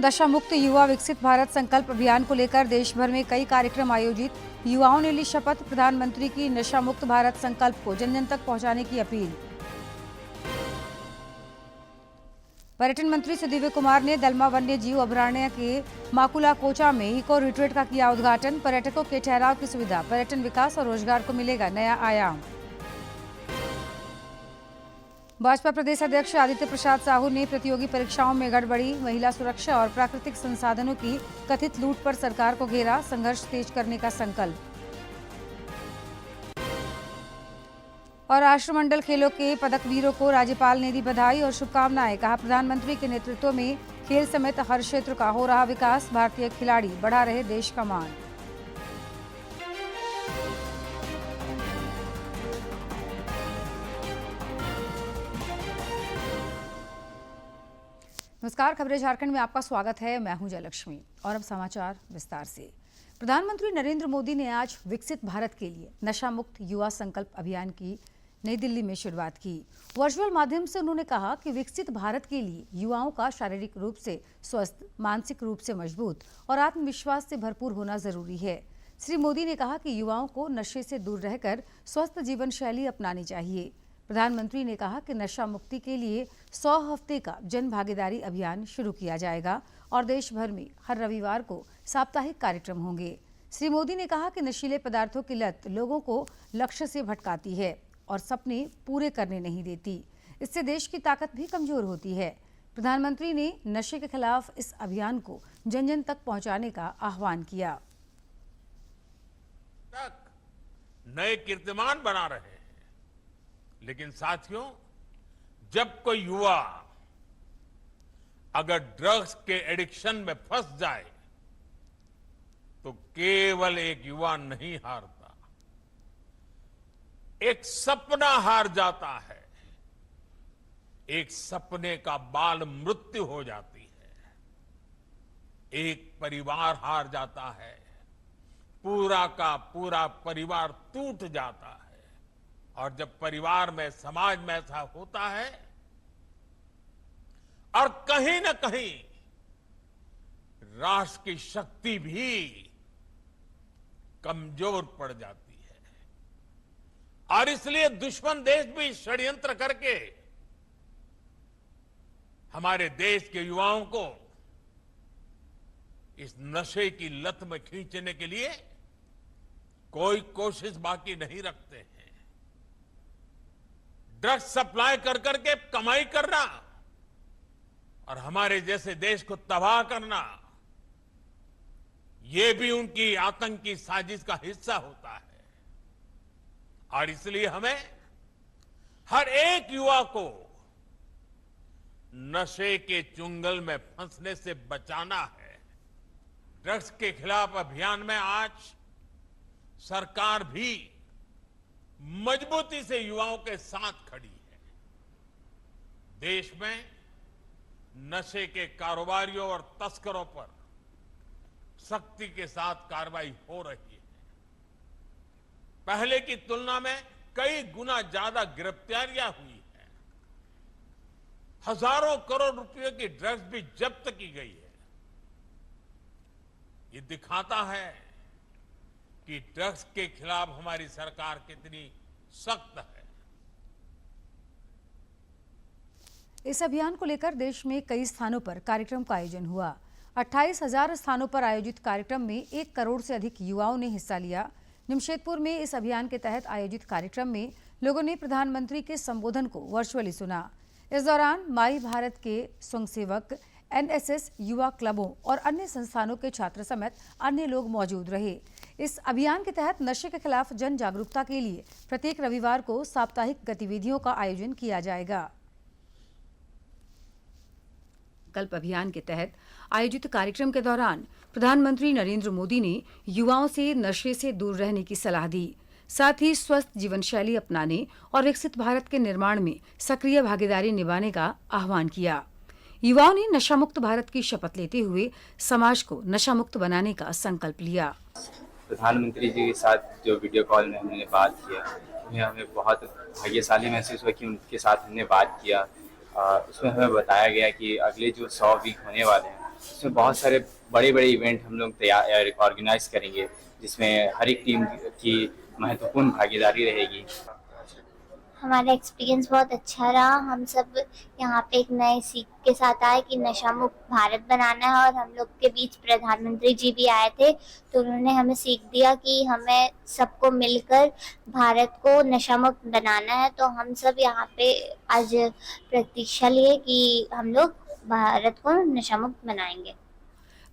नशा मुक्त युवा विकसित भारत संकल्प अभियान को लेकर देश भर में कई कार्यक्रम आयोजित। युवाओं ने ली शपथ। प्रधानमंत्री की नशा मुक्त भारत संकल्प को जन जन तक पहुंचाने की अपील। पर्यटन मंत्री श्री दिव्य कुमार ने दलमा वन्य जीव अभयारण्य के माकुला कोचा में इको रिट्रीट का किया उद्घाटन। पर्यटकों के ठहराव की सुविधा, पर्यटन विकास और रोजगार को मिलेगा नया आयाम। भाजपा प्रदेश अध्यक्ष आदित्य प्रसाद साहू ने प्रतियोगी परीक्षाओं में गड़बड़ी, महिला सुरक्षा और प्राकृतिक संसाधनों की कथित लूट पर सरकार को घेरा। संघर्ष तेज करने का संकल्प। और राष्ट्रमंडल खेलों के पदक वीरों को राज्यपाल ने दी बधाई और शुभकामनाएं। कहा, प्रधानमंत्री के नेतृत्व में खेल समेत हर क्षेत्र का हो रहा विकास। भारतीय खिलाड़ी बढ़ा रहे देश का मान। नमस्कार, खबरें झारखंड में आपका स्वागत है। मैं हूं जयलक्ष्मी और अब समाचार विस्तार से। प्रधानमंत्री नरेंद्र मोदी ने आज विकसित भारत के लिए नशा मुक्त युवा संकल्प अभियान की नई दिल्ली में शुरुआत की। वर्चुअल माध्यम से उन्होंने कहा कि विकसित भारत के लिए युवाओं का शारीरिक रूप से स्वस्थ, मानसिक रूप से मजबूत और आत्मविश्वास से भरपूर होना जरूरी है। श्री मोदी ने कहा कि युवाओं को नशे से दूर रहकर स्वस्थ जीवन शैली अपनानी चाहिए। प्रधानमंत्री ने कहा कि नशा मुक्ति के लिए 100 हफ्ते का जन भागीदारी अभियान शुरू किया जाएगा और देश भर में हर रविवार को साप्ताहिक कार्यक्रम होंगे। श्री मोदी ने कहा कि नशीले पदार्थों की लत लोगों को लक्ष्य से भटकाती है और सपने पूरे करने नहीं देती। इससे देश की ताकत भी कमजोर होती है। प्रधानमंत्री ने नशे के खिलाफ इस अभियान को जन जन तक पहुंचाने का आह्वान किया। नए कीर्तिमान बना रहे हैं, लेकिन साथियों, जब कोई युवा अगर ड्रग्स के एडिक्शन में फंस जाए तो केवल एक युवा नहीं हारता, एक सपना हार जाता है। एक सपने का बाल मृत्यु हो जाती है, एक परिवार हार जाता है, पूरा का पूरा परिवार टूट जाता है। और जब परिवार में, समाज में ऐसा होता है और कहीं न कहीं राष्ट्र की शक्ति भी कमजोर पड़ जाती है। और इसलिए दुश्मन देश भी षड्यंत्र करके हमारे देश के युवाओं को इस नशे की लत में खींचने के लिए कोई कोशिश बाकी नहीं रखते हैं। ड्रग्स सप्लाई कर करके कमाई करना और हमारे जैसे देश को तबाह करना, यह भी उनकी आतंकी साजिश का हिस्सा होता है। और इसलिए हमें हर एक युवा को नशे के चुंगल में फंसने से बचाना है। ड्रग्स के खिलाफ अभियान में आज सरकार भी मजबूती से युवाओं के साथ खड़ी है। देश में नशे के कारोबारियों और तस्करों पर सख्ती के साथ कार्रवाई हो रही है। पहले की तुलना में कई गुना ज्यादा गिरफ्तारियां हुई है। हजारों करोड़ रुपए की ड्रग्स भी जब्त की गई है। ये दिखाता है कि ड्रग्स के खिलाफ हमारी सरकार कितनी सख्त है। इस अभियान को लेकर देश में कई स्थानों पर कार्यक्रम का आयोजन हुआ। 28,000 स्थानों पर आयोजित कार्यक्रम में 1 करोड़ से अधिक युवाओं ने हिस्सा लिया। निमशेदपुर में इस अभियान के तहत आयोजित कार्यक्रम में लोगों ने प्रधानमंत्री के संबोधन को वर्चुअली सुना। इस दौरान माई भारत के स्वयंसेवक, एनएसएस, युवा क्लबों और अन्य संस्थानों के छात्र समेत अन्य लोग मौजूद रहे। इस अभियान के तहत नशे के खिलाफ जन जागरूकता के लिए प्रत्येक रविवार को साप्ताहिक गतिविधियों का आयोजन किया जाएगा। संकल्प अभियान के तहत आयोजित कार्यक्रम के दौरान प्रधानमंत्री नरेंद्र मोदी ने युवाओं से नशे से दूर रहने की सलाह दी। साथ ही स्वस्थ जीवन शैली अपनाने और विकसित भारत के निर्माण में सक्रिय भागीदारी निभाने का आह्वान किया। युवाओं ने नशा मुक्त भारत की शपथ लेते हुए समाज को नशा मुक्त बनाने का संकल्प लिया। प्रधानमंत्री जी के साथ जो वीडियो कॉल में हमने बात किया, हमें बहुत भाग्यशाली महसूस हुआ कि उनके साथ हमने बात किया। उसमें हमें बताया गया कि अगले जो 100 वीक होने वाले हैं इसमें बहुत सारे बड़े बड़े इवेंट हम लोग तैयार ऑर्गेनाइज करेंगे, जिसमें हर एक टीम की महत्वपूर्ण भागीदारी रहेगी। हमारा एक्सपीरियंस बहुत अच्छा रहा। हम सब यहाँ पे एक नए सीख के साथ आए कि नशा मुक्त भारत बनाना है, और हम लोग के बीच प्रधानमंत्री जी भी आए थे, तो उन्होंने हमें सीख दिया कि हमें सबको मिलकर भारत को नशा मुक्त बनाना है। तो हम सब यहाँ पे आज प्रतीक्षा लिए कि हम लोग भारत को नशा मुक्त बनाएंगे।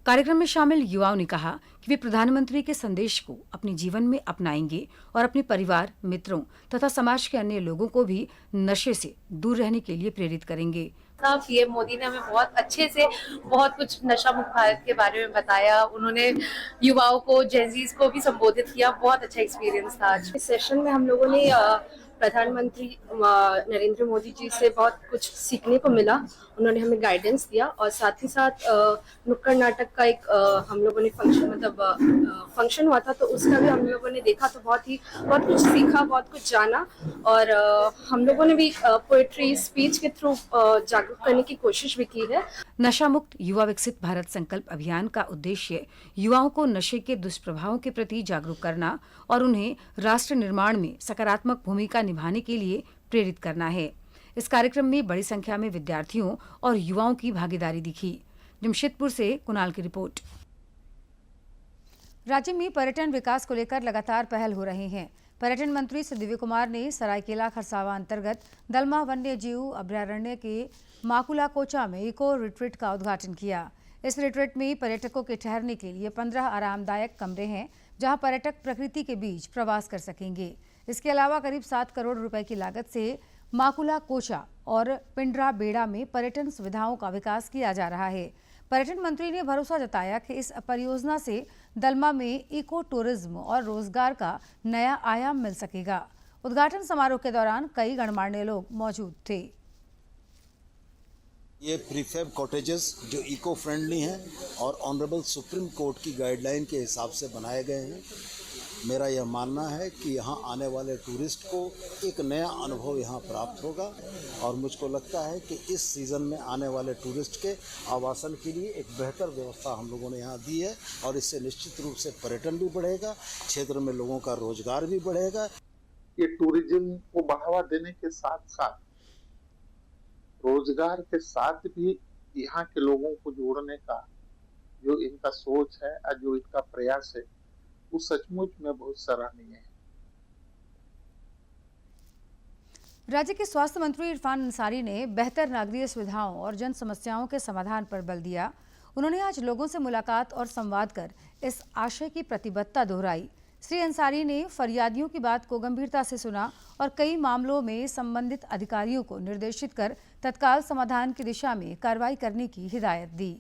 कार्यक्रम में शामिल युवाओं ने कहा कि वे प्रधानमंत्री के संदेश को अपने जीवन में अपनाएंगे और अपने परिवार, मित्रों तथा समाज के अन्य लोगों को भी नशे से दूर रहने के लिए प्रेरित करेंगे। पीएम मोदी ने हमें बहुत अच्छे से बहुत कुछ नशा मुक्त भारत के बारे में बताया। उन्होंने युवाओं को, जेनजीज को भी संबोधित किया। बहुत अच्छा एक्सपीरियंस था आज। इस सेशन में हम लोगों ने प्रधानमंत्री नरेंद्र मोदी जी से बहुत कुछ सीखने को मिला। उन्होंने हमें गाइडेंस दिया, और साथ ही साथ नुक्कड़ नाटक का एक हम लोगों ने फंक्शन हुआ था, तो उसका भी हम लोगों ने देखा, तो बहुत कुछ सीखा, बहुत कुछ जाना। और हम लोगों ने भी पोएट्री, स्पीच के थ्रू जागरूक करने की कोशिश भी की है। नशा मुक्त युवा विकसित भारत संकल्प अभियान का उद्देश्य युवाओं को नशे के दुष्प्रभावों के प्रति जागरूक करना और उन्हें राष्ट्र निर्माण में सकारात्मक भूमिका निभाने के लिए प्रेरित करना है। इस कार्यक्रम में बड़ी संख्या में विद्यार्थियों और युवाओं की भागीदारी दिखी। जमशेदपुर से कुणाल की रिपोर्ट। राज्य में पर्यटन विकास को लेकर लगातार पहल हो रही हैं। पर्यटन मंत्री श्री दिव्य कुमार ने सरायकेला खरसावां अंतर्गत दलमा वन्य जीव अभ्यारण्य के माकुला कोचा में इको रिट्रीट का उद्घाटन किया। इस रिट्रीट में पर्यटकों के ठहरने के लिए 15 आरामदायक कमरे हैं, जहां पर्यटक प्रकृति के बीच प्रवास कर सकेंगे। इसके अलावा करीब 7 करोड़ रुपए की लागत से माकुला कोचा और पिंडरा बेड़ा में पर्यटन सुविधाओं का विकास किया जा रहा है। पर्यटन मंत्री ने भरोसा जताया कि इस परियोजना से दलमा में इको टूरिज्म और रोजगार का नया आयाम मिल सकेगा। उद्घाटन समारोह के दौरान कई गणमान्य लोग मौजूद थे। ये प्रीफैब कॉटेजेस जो इको फ्रेंडली हैं और ऑनरेबल सुप्रीम कोर्ट की गाइडलाइन के हिसाब से बनाए गए हैं। मेरा यह मानना है कि यहाँ आने वाले टूरिस्ट को एक नया अनुभव यहाँ प्राप्त होगा, और मुझको लगता है कि इस सीज़न में आने वाले टूरिस्ट के आवासन के लिए एक बेहतर व्यवस्था हम लोगों ने यहाँ दी है, और इससे निश्चित रूप से पर्यटन भी बढ़ेगा, क्षेत्र में लोगों का रोजगार भी बढ़ेगा। ये टूरिज्म को बढ़ावा देने के साथ साथ रोजगार के साथ भी यहाँ के लोगों को जोड़ने का जो इनका सोच है और जो इनका प्रयास है, वो सचमुच में बहुत सराहनीय है। राज्य के स्वास्थ्य मंत्री इरफान अंसारी ने बेहतर नागरिक सुविधाओं और जन समस्याओं के समाधान पर बल दिया। उन्होंने आज लोगों से मुलाकात और संवाद कर इस आशय की प्रतिबद्धता दोहराई। श्री अंसारी ने फरियादियों की बात को गंभीरता से सुना और कई मामलों में संबंधित अधिकारियों को निर्देशित कर तत्काल समाधान की दिशा में कार्रवाई करने की हिदायत दी।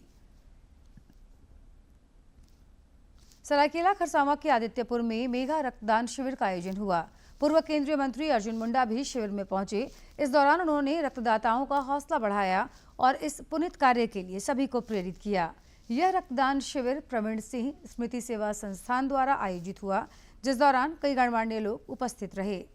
सरायकेला खरसावां के आदित्यपुर में मेगा रक्तदान शिविर का आयोजन हुआ। पूर्व केंद्रीय मंत्री अर्जुन मुंडा भी शिविर में पहुंचे। इस दौरान उन्होंने रक्तदाताओं का हौसला बढ़ाया और इस पुनीत कार्य के लिए सभी को प्रेरित किया। यह रक्तदान शिविर प्रवीण सिंह स्मृति सेवा संस्थान द्वारा आयोजित हुआ, जिस दौरान कई गणमान्य लोग उपस्थित रहे।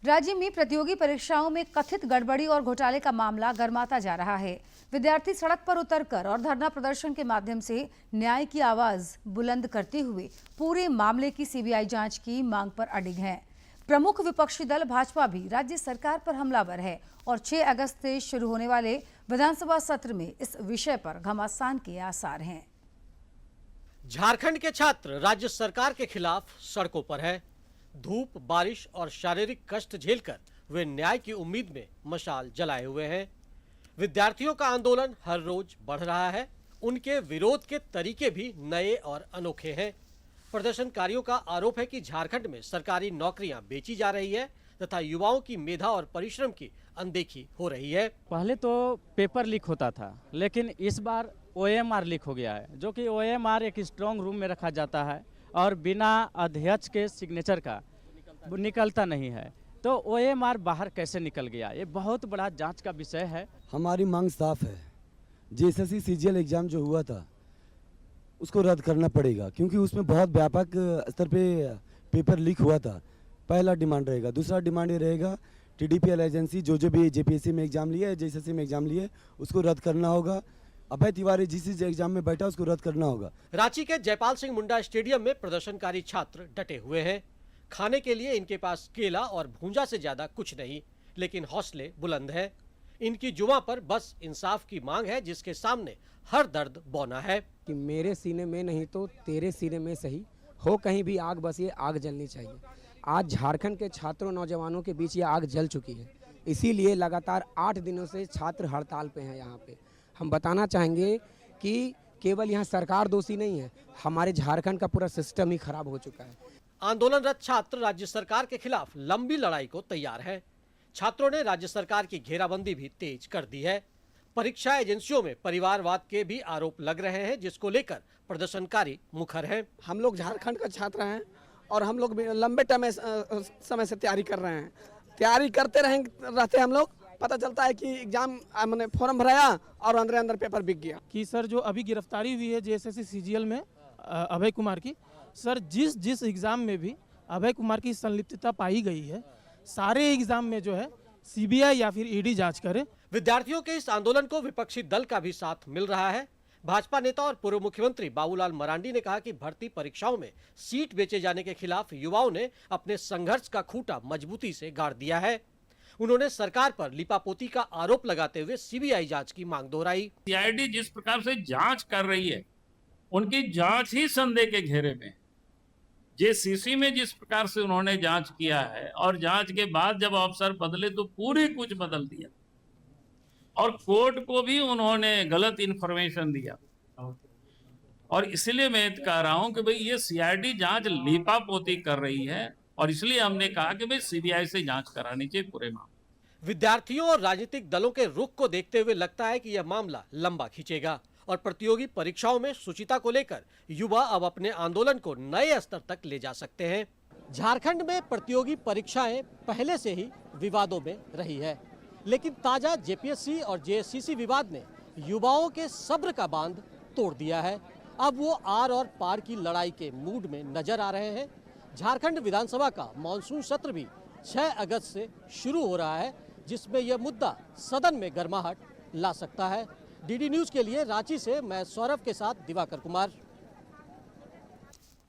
राज्य में प्रतियोगी परीक्षाओं में कथित गड़बड़ी और घोटाले का मामला गर्माता जा रहा है। विद्यार्थी सड़क पर उतरकर और धरना प्रदर्शन के माध्यम से न्याय की आवाज बुलंद करते हुए पूरे मामले की सीबीआई जांच की मांग पर अडिग हैं। प्रमुख विपक्षी दल भाजपा भी राज्य सरकार पर हमलावर है और 6 अगस्त से शुरू होने वाले विधानसभा सत्र में इस विषय पर घमासान के आसार हैं। झारखंड के छात्र राज्य सरकार के खिलाफ सड़कों पर है। धूप, बारिश और शारीरिक कष्ट झेलकर वे न्याय की उम्मीद में मशाल जलाए हुए हैं। विद्यार्थियों का आंदोलन हर रोज बढ़ रहा है। उनके विरोध के तरीके भी नए और अनोखे हैं। प्रदर्शनकारियों का आरोप है कि झारखंड में सरकारी नौकरियां बेची जा रही है तथा युवाओं की मेधा और परिश्रम की अनदेखी हो रही है। पहले तो पेपर लीक होता था, लेकिन इस बार OMR लीक हो गया है, जो कि OMR एक स्ट्रांग रूम में रखा जाता है और बिना अध्यक्ष के सिग्नेचर का निकलता नहीं है। तो OMR बाहर कैसे निकल गया, ये बहुत बड़ा जांच का विषय है। हमारी मांग साफ है। JSSC CGL एग्जाम जो हुआ था उसको रद्द करना पड़ेगा, क्योंकि उसमें बहुत व्यापक स्तर पे पेपर लीक हुआ था। पहला डिमांड रहेगा। दूसरा डिमांड ये रहेगा TDPL एजेंसी जो भी JPSC में एग्जाम लिया है, JSSC में एग्जाम लिया है, उसको रद्द करना होगा। अभय तिवारी जिस एग्जाम में बैठा उसको रद्द करना होगा। रांची के जयपाल सिंह मुंडा स्टेडियम में प्रदर्शनकारी छात्र डटे हुए हैं। खाने के लिए इनके पास केला और भूंजा से ज्यादा कुछ नहीं, लेकिन हौसले बुलंद है। इनकी जुमा पर बस इंसाफ की मांग है, जिसके सामने हर दर्द बौना है कि मेरे सीने में नहीं तो तेरे सीने में सही हो कहीं भी आग, बस ये आग जलनी चाहिए। आज झारखंड के छात्रों नौजवानों के बीच ये आग जल चुकी है, इसीलिए लगातार 8 दिनों से छात्र हड़ताल पे हैं। यहाँ पे हम बताना चाहेंगे कि केवल यहाँ सरकार दोषी नहीं है, हमारे झारखंड का पूरा सिस्टम ही खराब हो चुका है। आंदोलनरत छात्र राज्य सरकार के खिलाफ लंबी लड़ाई को तैयार है। छात्रों ने राज्य सरकार की घेराबंदी भी तेज कर दी है। परीक्षा एजेंसियों में परिवारवाद के भी आरोप लग रहे हैं, जिसको लेकर प्रदर्शनकारी मुखर हैं। हम लोग झारखंड का छात्र हैं और हम लोग लंबे समय से तैयारी कर रहे हैं। तैयारी करते रहते हम लोग, पता चलता है कि एग्जाम मैंने फॉर्म भराया और अंदर पेपर बिक गया। कि सर जो अभी गिरफ्तारी हुई है JSSC CGL में अभय कुमार की, सर जिस एग्ज़ाम में भी अभय कुमार की संलिप्तता पाई गई है, सारे एग्ज़ाम में जो है CBI या फिर ED जांच करे। विद्यार्थियों के इस आंदोलन को विपक्षी दल का भी साथ मिल रहा है। भाजपा नेता और पूर्व मुख्यमंत्री बाबूलाल मरांडी ने कहा कि भर्ती परीक्षाओं में सीट बेचे जाने के खिलाफ युवाओं ने अपने संघर्ष का खूंटा मजबूती से गाड़ दिया है। उन्होंने सरकार पर लीपापोती का आरोप लगाते हुए CBI जांच की मांग दोहराई। CID जिस प्रकार से जांच कर रही है, उनकी जांच ही संदेह के घेरे में। JCC में जिस प्रकार से उन्होंने जांच किया है और जांच के बाद जब अफसर बदले तो पूरे कुछ बदल दिया और कोर्ट को भी उन्होंने गलत इंफॉर्मेशन दिया। और इसलिए मैं कह रहा हूं कि भाई ये CID जांच लीपापोती कर रही है और इसलिए हमने कहा कि भाई CBI से जांच करानी चाहिए पूरे मामले। विद्यार्थियों और राजनीतिक दलों के रुख को देखते हुए लगता है कि यह मामला लंबा खींचेगा और प्रतियोगी परीक्षाओं में शुचिता को लेकर युवा अब अपने आंदोलन को नए स्तर तक ले जा सकते हैं। झारखंड में प्रतियोगी परीक्षाएं पहले से ही विवादों में रही है, लेकिन ताजा JPSC और JSCC विवाद ने युवाओं के सब्र का बांध तोड़ दिया है। अब वो आर और पार की लड़ाई के मूड में नजर आ रहे हैं। झारखंड विधानसभा का मॉनसून सत्र भी 6 अगस्त से शुरू हो रहा है, जिसमें यह मुद्दा सदन में गर्माहट ला सकता है। DD न्यूज के लिए रांची से मैं सौरभ के साथ दिवाकर कुमार।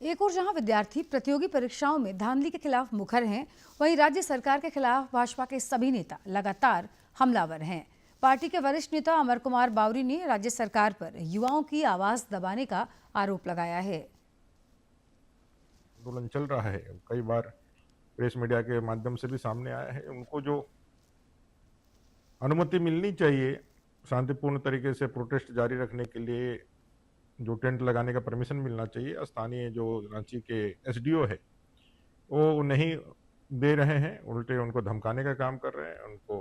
एक और जहां विद्यार्थी प्रतियोगी परीक्षाओं में धांधली के खिलाफ मुखर हैं, वहीं राज्य सरकार के खिलाफ भाजपा के सभी नेता लगातार हमलावर हैं। पार्टी के वरिष्ठ नेता अमर कुमार बावरी ने राज्य सरकार पर युवाओं की आवाज दबाने का आरोप लगाया है। आंदोलन चल रहा है, कई बार प्रेस मीडिया के माध्यम से भी सामने आया है। उनको जो अनुमति मिलनी चाहिए शांतिपूर्ण तरीके से प्रोटेस्ट जारी रखने के लिए, जो टेंट लगाने का परमिशन मिलना चाहिए, स्थानीय जो रांची के SDO है वो नहीं दे रहे हैं, उल्टे उनको धमकाने का काम कर रहे हैं, उनको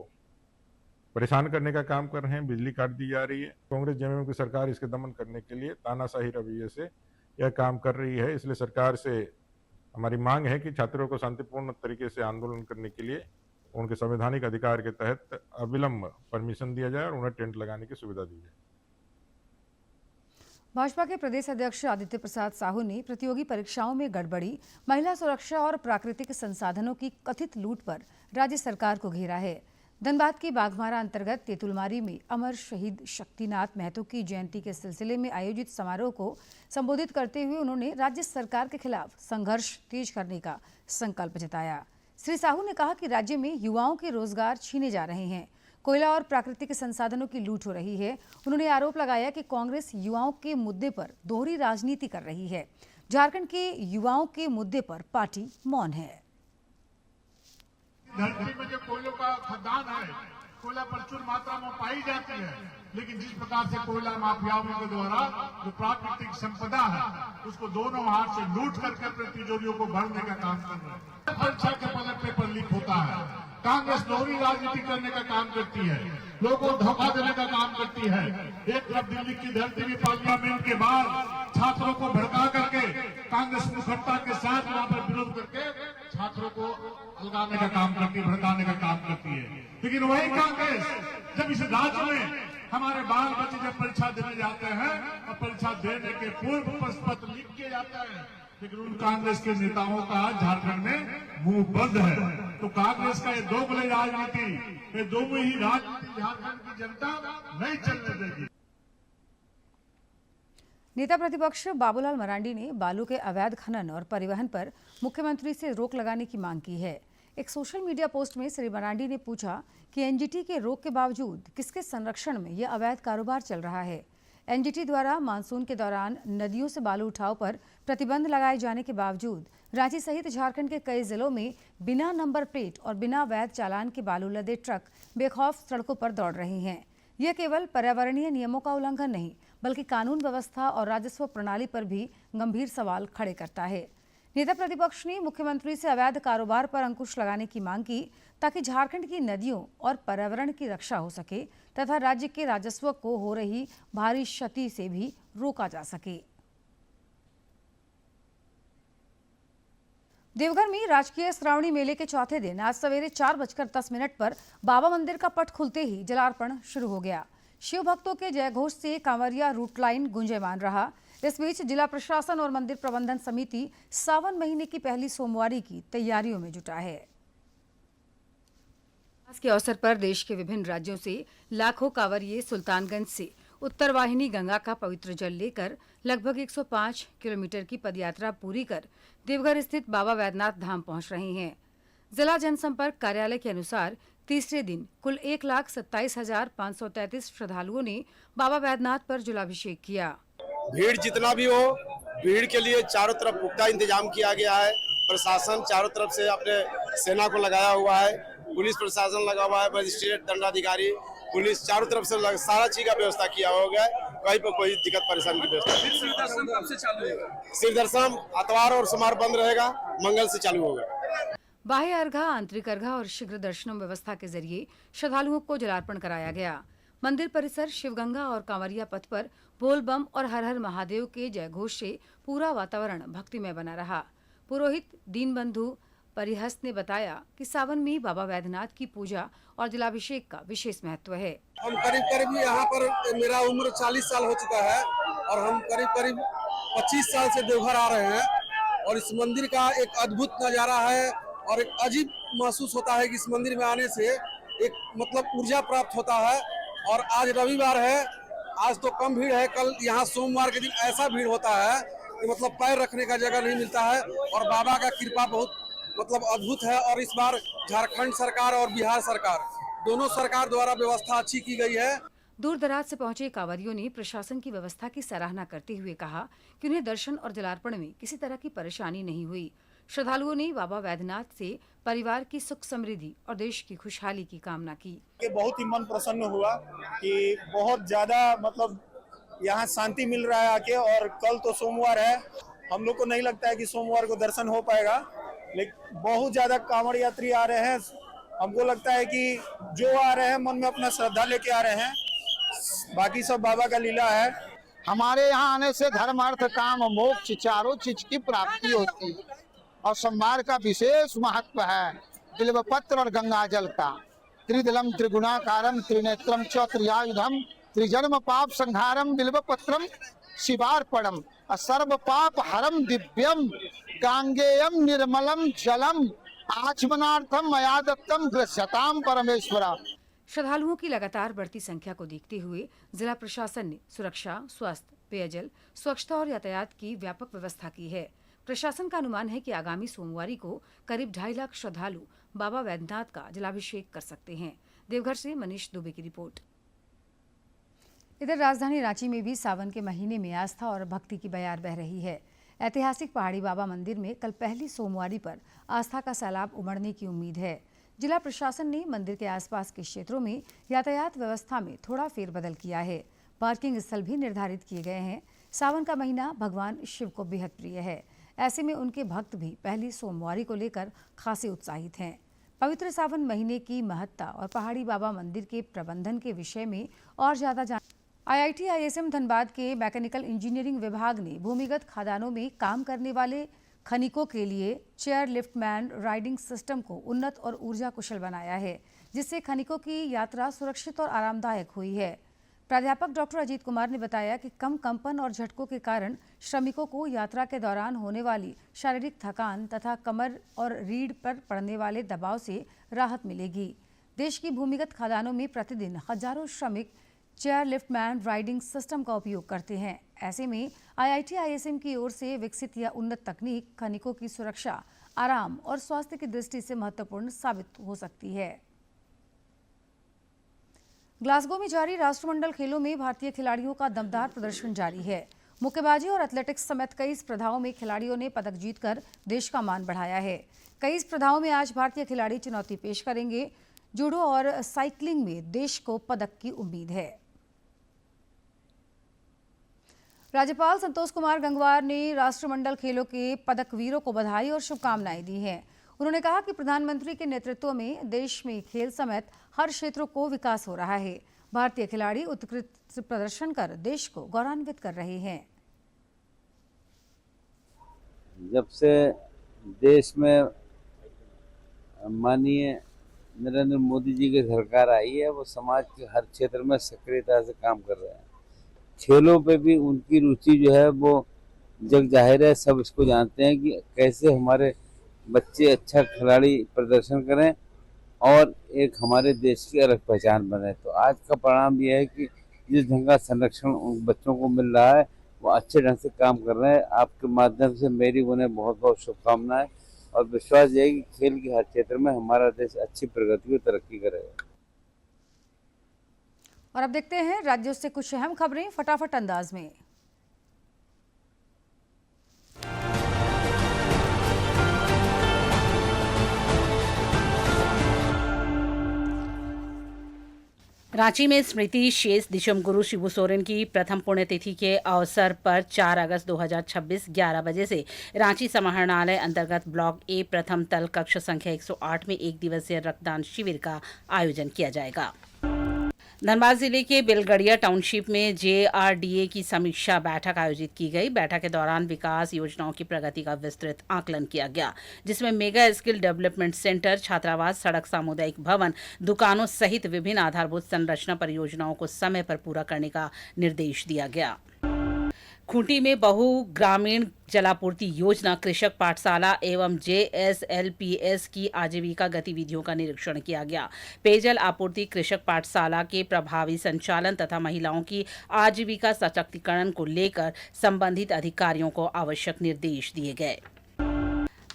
परेशान करने का काम कर रहे हैं। बिजली काट दी जा रही है। कांग्रेस JMM की सरकार इसके दमन करने के लिए तानाशाही रवैये से यह काम कर रही है। इसलिए सरकार से हमारी मांग है कि छात्रों को शांतिपूर्ण तरीके से आंदोलन करने के लिए उनके संवैधानिक अधिकार के तहत अविलंब परमिशन दिया जाए और उन्हें टेंट लगाने की सुविधा दी जाए। भाजपा के प्रदेश अध्यक्ष आदित्य प्रसाद साहू ने प्रतियोगी परीक्षाओं में गड़बड़ी, महिला सुरक्षा और प्राकृतिक संसाधनों की कथित लूट पर राज्य सरकार को घेरा है। धनबाद की बाघमारा अंतर्गत तेतुलमारी में अमर शहीद शक्तिनाथ महतो की जयंती के सिलसिले में आयोजित समारोह को संबोधित करते हुए उन्होंने राज्य सरकार के खिलाफ संघर्ष तेज करने का संकल्प जताया। श्री साहू ने कहा कि राज्य में युवाओं के रोजगार छीने जा रहे हैं, कोयला और प्राकृतिक संसाधनों की लूट हो रही है। उन्होंने आरोप लगाया कि कांग्रेस युवाओं के मुद्दे पर दोहरी राजनीति कर रही है। झारखंड के युवाओं के मुद्दे पर पार्टी मौन है। धरती में जो कोयलों का खदान है, कोयला प्रचुर मात्रा में पाई जाती है, लेकिन जिस प्रकार से कोयला माफियाओं के द्वारा जो प्राकृतिक संपदा है उसको दोनों हाथ से लूट करके अपने तिजोरियों को भरने का काम कर रहे हैं। परीक्षा के पहले पेपर लीक होता है। कांग्रेस दोहरी राजनीति करने का काम करती है, लोगों को धोखा देने का काम करती है। एक तरफ दिल्ली की धरती में पार्लियामेंट के बाहर छात्रों को भड़का करके कांग्रेस मुखरता के साथ वहां पर विरोध करके छात्रों को अलगाने का काम करती है, भड़काने का काम करती है। लेकिन वही कांग्रेस जब इस राज्य में हमारे बाल बच्चे जब परीक्षा देने जाते हैं और परीक्षा देने के पूर्व प्रश्न पत्र लिख किए जाते हैं लेकिन उन कांग्रेस के नेताओं का झारखंड में मुंह बंद है। तो कांग्रेस का ये दोगले राजनीति, ये दोमुही राजनीति झारखंड की जनता नहीं चलने देगी। नेता प्रतिपक्ष बाबूलाल मरांडी ने बालू के अवैध खनन और परिवहन पर मुख्यमंत्री से रोक लगाने की मांग की है। एक सोशल मीडिया पोस्ट में श्री मरांडी ने पूछा कि एनजीटी के रोक के बावजूद किसके संरक्षण में यह अवैध कारोबार चल रहा है। एनजीटी द्वारा मानसून के दौरान नदियों से बालू उठाव पर प्रतिबंध लगाए जाने के बावजूद रांची सहित झारखंड के कई जिलों में बिना नंबर प्लेट और बिना वैध चालान के बालू लदे ट्रक बेखौफ सड़कों पर दौड़ रहे हैं। यह केवल पर्यावरणीय नियमों का उल्लंघन नहीं बल्कि कानून व्यवस्था और राजस्व प्रणाली पर भी गंभीर सवाल खड़े करता है। नेता प्रतिपक्ष ने मुख्यमंत्री से अवैध कारोबार पर अंकुश लगाने की मांग की ताकि झारखंड की नदियों और पर्यावरण की रक्षा हो सके तथा राज्य के राजस्व को हो रही भारी क्षति से भी रोका जा सके। देवघर में राजकीय श्रावणी मेले के चौथे दिन आज सवेरे 4:10 पर बाबा मंदिर का पट खुलते ही जलार्पण शुरू हो गया। शिव भक्तों के जयघोष से कांवरिया रूट लाइन गुंजयमान रहा। इस बीच जिला प्रशासन और मंदिर प्रबंधन समिति सावन महीने की पहली सोमवारी की तैयारियों में जुटा है। आज के अवसर पर देश के विभिन्न राज्यों से लाखों कांवरिये सुल्तानगंज से उत्तर वाहिनी गंगा का पवित्र जल लेकर लगभग 105 किलोमीटर की पदयात्रा पूरी कर देवघर स्थित बाबा वैद्यनाथ धाम पहुंच रहे हैं। जिला जनसंपर्क कार्यालय के अनुसार तीसरे दिन कुल 1,27,533 श्रद्धालुओं ने बाबा वैद्यनाथ पर जलाभिषेक किया। भीड़ जितना भी हो, भीड़ के लिए चारों तरफ पुख्ता इंतजाम किया गया है। प्रशासन चारों तरफ से अपने सेना को लगाया हुआ है, पुलिस प्रशासन लगा हुआ है, मजिस्ट्रेट दंडाधिकारी पुलिस चारों तरफ से सारा चीज का व्यवस्था किया होगा। कहीं पर कोई दिक्कत परेशानी की व्यवस्था। सिर दर्शन कब से चालू होगा? सिर दर्शन इतवार और सोमवार बंद रहेगा, मंगल से चालू होगा। बाह्य अर्घा, आंतरिक अर्घा और शीघ्र दर्शनम व्यवस्था के जरिए श्रद्धालुओं को जलार्पण कराया गया। मंदिर परिसर शिवगंगा और कांवरिया पथ पर बोल बम और हर हर महादेव के जयघोष से पूरा वातावरण भक्तिमय बना रहा। पुरोहित दीनबंधु परिहस्त ने बताया कि सावन में बाबा वैद्यनाथ की पूजा और जलाभिषेक का विशेष महत्व है। हम करीब यहाँ पर, मेरा उम्र 40 साल हो चुका है और हम करीब 25 साल से देवघर आ रहे हैं और इस मंदिर का एक अद्भुत नजारा है और एक अजीब महसूस होता है कि इस मंदिर में आने से एक मतलब ऊर्जा प्राप्त होता है। और आज रविवार है, आज तो कम भीड़ है, कल यहाँ सोमवार के दिन ऐसा भीड़ होता है कि मतलब पैर रखने का जगह नहीं मिलता है और बाबा का कृपा बहुत मतलब अद्भुत है। और इस बार झारखंड सरकार और बिहार सरकार दोनों सरकार द्वारा व्यवस्था अच्छी की गई है। दूर दराज से पहुंचे कांवरियों ने प्रशासन की व्यवस्था की सराहना करते हुए कहा कि उन्हें दर्शन और जलार्पण में किसी तरह की परेशानी नहीं हुई। श्रद्धालुओं ने बाबा वैद्यनाथ से परिवार की सुख समृद्धि और देश की खुशहाली की कामना की। बहुत ही मन प्रसन्न हुआ कि बहुत ज्यादा मतलब यहाँ शांति मिल रहा है आके। और कल तो सोमवार है, हम लोग को नहीं लगता है कि सोमवार को दर्शन हो पाएगा, लेकिन बहुत ज्यादा कांवड़ यात्री आ रहे हैं। हमको लगता है कि जो आ रहे हैं मन में अपना श्रद्धा लेके आ रहे हैं, बाकी सब बाबा का लीला है। हमारे यहाँ आने से धर्म अर्थ काम मोक्ष चारों चीज की प्राप्ति होती है और सोमवार का विशेष महत्व है। बिल्व पत्र और गंगा जल का त्रिदलम त्रिगुणाकारम त्रिनेत्रम च त्रियायुधम त्रिजन्म पाप संहारम बिल्व पत्रम शिवार्पणम सर्व पाप हरम दिव्यम गांगेयम निर्मलम जलम आचमनार्थम मया दत्तम ग्रस्यताम परमेश्वरा। श्रद्धालुओं की लगातार बढ़ती संख्या को देखते हुए जिला प्रशासन ने सुरक्षा, स्वास्थ्य, पेयजल, स्वच्छता और यातायात की व्यापक व्यवस्था की है। प्रशासन का अनुमान है कि आगामी सोमवारी को करीब 2.5 लाख श्रद्धालु बाबा वैद्यनाथ का जलाभिषेक कर सकते हैं। देवघर से मनीष दुबे की रिपोर्ट। इधर राजधानी रांची में भी सावन के महीने में आस्था और भक्ति की बयार बह रही है। ऐतिहासिक पहाड़ी बाबा मंदिर में कल पहली सोमवारी पर आस्था का सैलाब उमड़ने की उम्मीद है। जिला प्रशासन ने मंदिर के आसपास के क्षेत्रों में यातायात व्यवस्था में थोड़ा फेरबदल किया है। पार्किंग स्थल भी निर्धारित किए गए हैं। सावन का महीना भगवान शिव को बेहद प्रिय है। ऐसे में उनके भक्त भी पहली सोमवारी को लेकर खासे उत्साहित हैं। पवित्र सावन महीने की महत्ता और पहाड़ी बाबा मंदिर के प्रबंधन के विषय में और ज्यादा जान IIT ISM धनबाद के मैकेनिकल इंजीनियरिंग विभाग ने भूमिगत खदानों में काम करने वाले खनिकों के लिए chair lift man riding system को उन्नत और ऊर्जा कुशल बनाया है, जिससे खनिकों की यात्रा सुरक्षित और आरामदायक हुई है। प्राध्यापक डॉक्टर अजीत कुमार ने बताया कि कम कंपन और झटकों के कारण श्रमिकों को यात्रा के दौरान होने वाली शारीरिक थकान तथा कमर और रीढ़ पर पड़ने वाले दबाव से राहत मिलेगी। देश की भूमिगत खदानों में प्रतिदिन हजारों श्रमिक chair lift man riding system का उपयोग करते हैं। ऐसे में IIT ISM की ओर से विकसित यह उन्नत तकनीक खनिकों की सुरक्षा, आराम और स्वास्थ्य की दृष्टि से महत्वपूर्ण साबित हो सकती है। ग्लासगो में जारी राष्ट्रमंडल खेलों में भारतीय खिलाड़ियों का दमदार प्रदर्शन जारी है। मुक्केबाजी और एथलेटिक्स समेत कई स्पर्धाओं में खिलाड़ियों ने पदक जीतकर देश का मान बढ़ाया है। कई स्पर्धाओं में आज भारतीय खिलाड़ी चुनौती पेश करेंगे। जूडो और साइकिलिंग में देश को पदक की उम्मीद है। राज्यपाल संतोष कुमार गंगवार ने राष्ट्रमंडल खेलों के पदक वीरों को बधाई और शुभकामनाएं दी हैं। उन्होंने कहा कि प्रधानमंत्री के नेतृत्व में देश में खेल समेत हर क्षेत्रों को विकास हो रहा है। भारतीय खिलाड़ी उत्कृष्ट प्रदर्शन कर देश को गौरवान्वित कर रहे हैं। जब से देश में माननीय नरेंद्र मोदी जी की सरकार आई है, वो समाज के हर क्षेत्र में सक्रियता से काम कर रहे हैं। खेलों पे भी उनकी रुचि जो है वो जग जाहिर है, सब इसको जानते हैं कि कैसे हमारे बच्चे अच्छा खिलाड़ी प्रदर्शन करें और एक हमारे देश की अलग पहचान बने। तो आज का परिणाम ये है कि जिस ढंग का संरक्षण उन बच्चों को मिल रहा है वो अच्छे ढंग से काम कर रहे हैं। आपके माध्यम से मेरी उन्हें बहुत बहुत शुभकामनाएं और विश्वास ये है कि खेल के हर क्षेत्र में हमारा देश अच्छी प्रगति और तरक्की करेगा। और अब देखते हैं राज्यों से कुछ अहम खबरें फटाफट अंदाज में। रांची में स्मृति शेष दिशम गुरु शिबू सोरेन की प्रथम पुण्यतिथि के अवसर पर 4 अगस्त 2026 11 बजे से रांची समाहरणालय अंतर्गत ब्लॉक ए प्रथम तल कक्ष संख्या 108 में 1 दिवसीय रक्तदान शिविर का आयोजन किया जाएगा। धनबाद जिले के बेलगड़िया टाउनशिप में JRDA की समीक्षा बैठक आयोजित की गई। बैठक के दौरान विकास योजनाओं की प्रगति का विस्तृत आकलन किया गया, जिसमें मेगा स्किल डेवलपमेंट सेंटर, छात्रावास, सड़क, सामुदायिक भवन, दुकानों सहित विभिन्न आधारभूत संरचना परियोजनाओं को समय पर पूरा करने का निर्देश दिया गया। खूंटी में बहु ग्रामीण जलापूर्ति योजना, कृषक पाठशाला एवं JSLPS की आजीविका गतिविधियों का निरीक्षण किया गया। पेयजल आपूर्ति, कृषक पाठशाला के प्रभावी संचालन तथा महिलाओं की आजीविका सशक्तिकरण को लेकर संबंधित अधिकारियों को आवश्यक निर्देश दिए गए।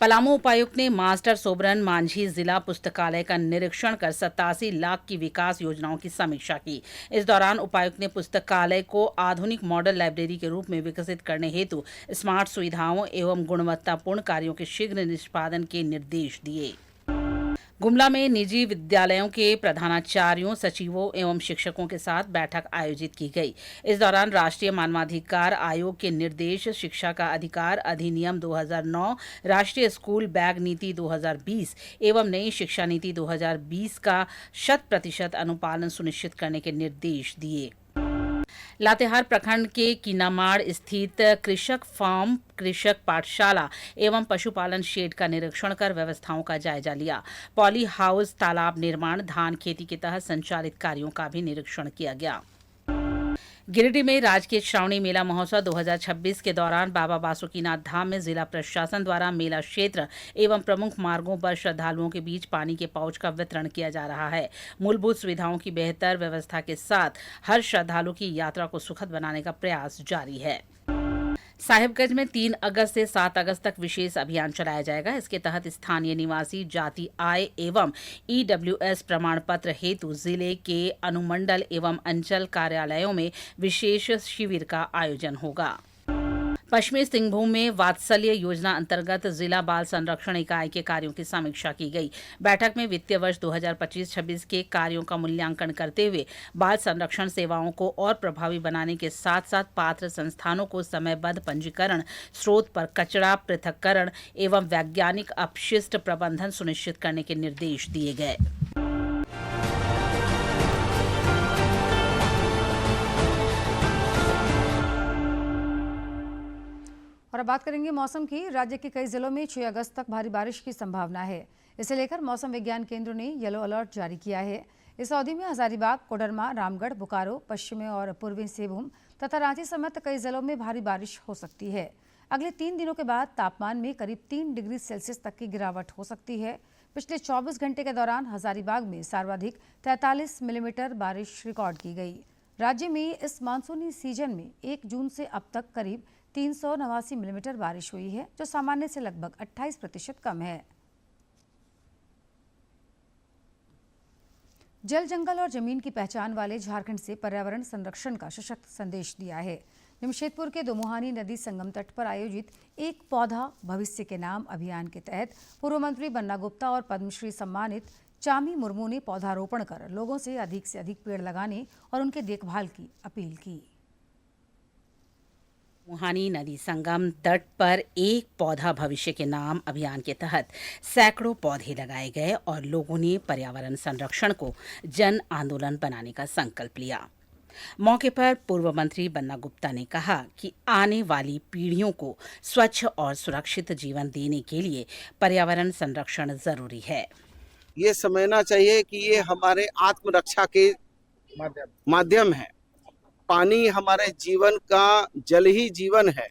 पलामू उपायुक्त ने मास्टर सोबरन मांझी जिला पुस्तकालय का निरीक्षण कर 87 लाख की विकास योजनाओं की समीक्षा की। इस दौरान उपायुक्त ने पुस्तकालय को आधुनिक मॉडल लाइब्रेरी के रूप में विकसित करने हेतु स्मार्ट सुविधाओं एवं गुणवत्तापूर्ण कार्यों के शीघ्र निष्पादन के निर्देश दिए। गुमला में निजी विद्यालयों के प्रधानाचार्यों, सचिवों एवं शिक्षकों के साथ बैठक आयोजित की गई। इस दौरान राष्ट्रीय मानवाधिकार आयोग के निर्देश, शिक्षा का अधिकार अधिनियम 2009, राष्ट्रीय स्कूल बैग नीति 2020 एवं नई शिक्षा नीति 2020 का 100% अनुपालन सुनिश्चित करने के निर्देश दिए। लातेहार प्रखंड के कीनामाड़ स्थित कृषक फार्म, कृषक पाठशाला एवं पशुपालन शेड का निरीक्षण कर व्यवस्थाओं का जायजा लिया। पॉली हाउस, तालाब निर्माण, धान खेती के तहत संचालित कार्यों का भी निरीक्षण किया गया। गिरिडीह में राजकीय श्रावणी मेला महोत्सव 2026 के दौरान बाबा बासुकीनाथ धाम में जिला प्रशासन द्वारा मेला क्षेत्र एवं प्रमुख मार्गों पर श्रद्धालुओं के बीच पानी के पाउच का वितरण किया जा रहा है। मूलभूत सुविधाओं की बेहतर व्यवस्था के साथ हर श्रद्धालु की यात्रा को सुखद बनाने का प्रयास जारी है। साहिबगंज में 3 अगस्त से 7 अगस्त तक विशेष अभियान चलाया जाएगा। इसके तहत स्थानीय निवासी जाति आय एवं EWS प्रमाण पत्र हेतु जिले के अनुमंडल एवं अंचल कार्यालयों में विशेष शिविर का आयोजन होगा। पश्चिमी सिंहभूम में वात्सल्य योजना अंतर्गत जिला बाल संरक्षण इकाई के कार्यों की समीक्षा की गई। बैठक में वित्तीय वर्ष 2025-26 के कार्यों का मूल्यांकन करते हुए बाल संरक्षण सेवाओं को और प्रभावी बनाने के साथ साथ पात्र संस्थानों को समयबद्ध पंजीकरण, स्रोत पर कचरा पृथक्करण एवं वैज्ञानिक अपशिष्ट प्रबंधन सुनिश्चित करने के निर्देश दिए गए। और अब बात करेंगे मौसम की। राज्य के कई जिलों में 6 अगस्त तक भारी बारिश की संभावना है। इसे लेकर मौसम विज्ञान केंद्र ने येलो अलर्ट जारी किया है। इस अवधि में हजारीबाग, कोडरमा, रामगढ़, बोकारो, पश्चिमी और पूर्वी सिंहभूम तथा रांची समेत कई जिलों में भारी बारिश हो सकती है। अगले 3 दिनों के बाद तापमान में करीब 3 डिग्री सेल्सियस तक की गिरावट हो सकती है। पिछले 24 घंटे के दौरान हजारीबाग में सर्वाधिक 43 मिलीमीटर बारिश रिकॉर्ड की गई। राज्य में इस मानसूनी सीजन में 1 जून से अब तक करीब 389 मिलीमीटर बारिश हुई है, जो सामान्य से लगभग 28% कम है। जल, जंगल और जमीन की पहचान वाले झारखंड से पर्यावरण संरक्षण का सशक्त संदेश दिया है। जमशेदपुर के दोमुहानी नदी संगम तट पर आयोजित एक पौधा भविष्य के नाम अभियान के तहत पूर्व मंत्री बन्ना गुप्ता और पद्मश्री सम्मानित चामी मुर्मू ने पौधारोपण कर लोगों से अधिक पेड़ लगाने और उनके देखभाल की अपील की। मुहानी नदी संगम तट पर एक पौधा भविष्य के नाम अभियान के तहत सैकड़ों पौधे लगाए गए और लोगों ने पर्यावरण संरक्षण को जन आंदोलन बनाने का संकल्प लिया। मौके पर पूर्व मंत्री बन्ना गुप्ता ने कहा कि आने वाली पीढ़ियों को स्वच्छ और सुरक्षित जीवन देने के लिए पर्यावरण संरक्षण जरूरी है। ये समझना चाहिए कि ये हमारे आत्मरक्षा के माध्यम है। पानी हमारे जीवन का, जल ही जीवन है,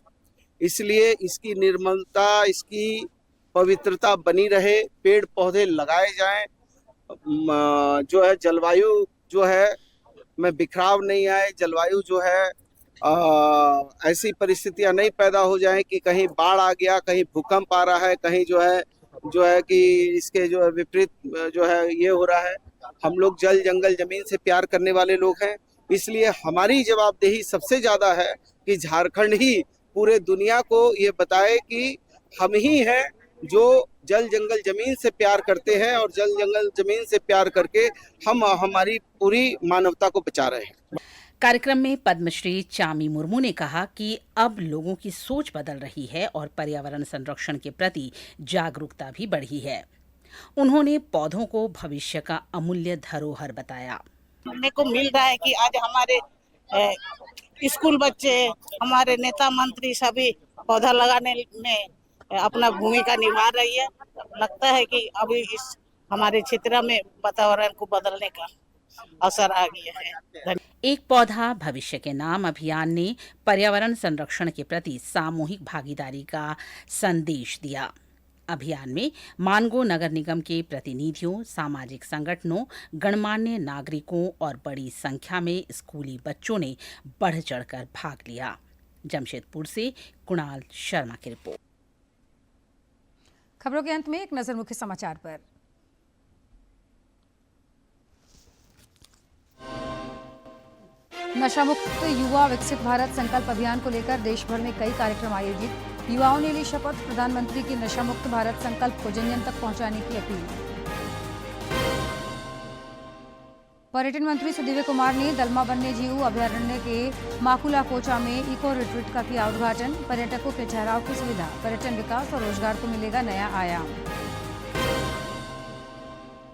इसलिए इसकी निर्मलता, इसकी पवित्रता बनी रहे। पेड़ पौधे लगाए जाएं, जो है जलवायु जो है में बिखराव नहीं आए, जलवायु जो है ऐसी परिस्थितियां नहीं पैदा हो जाएं कि कहीं बाढ़ आ गया, कहीं भूकंप आ रहा है, कहीं जो है कि इसके जो है विपरीत जो है ये हो रहा है। हम लोग जल, जंगल, जमीन से प्यार करने वाले लोग हैं, इसलिए हमारी जवाबदेही सबसे ज्यादा है कि झारखंड ही पूरे दुनिया को ये बताए कि हम ही हैं जो जल, जंगल, जमीन से प्यार करते हैं और जल, जंगल, जमीन से प्यार करके हम हमारी पूरी मानवता को बचा रहे हैं। कार्यक्रम में पद्मश्री चामी मुर्मू ने कहा कि अब लोगों की सोच बदल रही है और पर्यावरण संरक्षण के प्रति जागरूकता भी बढ़ी है। उन्होंने पौधों को भविष्य का अमूल्य धरोहर बताया। सुनने को मिल रहा है कि आज हमारे स्कूल बच्चे, हमारे नेता मंत्री सभी पौधा लगाने में अपना भूमिका निभा रही है। लगता है कि अभी इस हमारे क्षेत्र में वातावरण को बदलने का असर आ गया है। एक पौधा भविष्य के नाम अभियान ने पर्यावरण संरक्षण के प्रति सामूहिक भागीदारी का संदेश दिया। अभियान में मानगो नगर निगम के प्रतिनिधियों, सामाजिक संगठनों, गणमान्य नागरिकों और बड़ी संख्या में स्कूली बच्चों ने बढ़ चढ़कर भाग लिया। जमशेदपुर से कुणाल शर्मा की रिपोर्ट। खबरों के अंत में एक नजर मुख्य समाचार पर। नशा मुक्त युवा विकसित भारत संकल्प अभियान को लेकर देश भर में कई कार्यक्रम आयोजित। युवाओं ने ली शपथ। प्रधानमंत्री की नशा मुक्त भारत संकल्प को जन जन तक पहुंचाने की अपील। पर्यटन मंत्री सुदीव्य कुमार ने दलमा वन्य जीव अभयारण्य के माकुला कोचा में इको रिट्रीट का किया उद्घाटन। पर्यटकों के ठहराव की सुविधा, पर्यटन विकास और रोजगार को मिलेगा नया आयाम।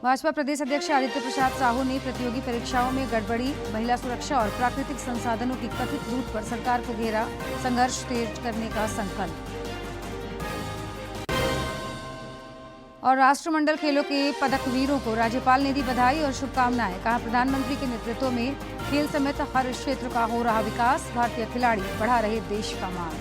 भाजपा प्रदेश अध्यक्ष आदित्य प्रसाद साहू ने प्रतियोगी परीक्षाओं में गड़बड़ी, महिला सुरक्षा और प्राकृतिक संसाधनों की कथित लूट पर सरकार को घेरा, संघर्ष तेज करने का संकल्प। और राष्ट्रमंडल खेलों के पदक वीरों को राज्यपाल ने दी बधाई और शुभकामनाएं। कहा, प्रधानमंत्री के नेतृत्व में खेल समेत हर क्षेत्र का हो रहा विकास, भारतीय खिलाड़ी बढ़ा रहे देश का मान।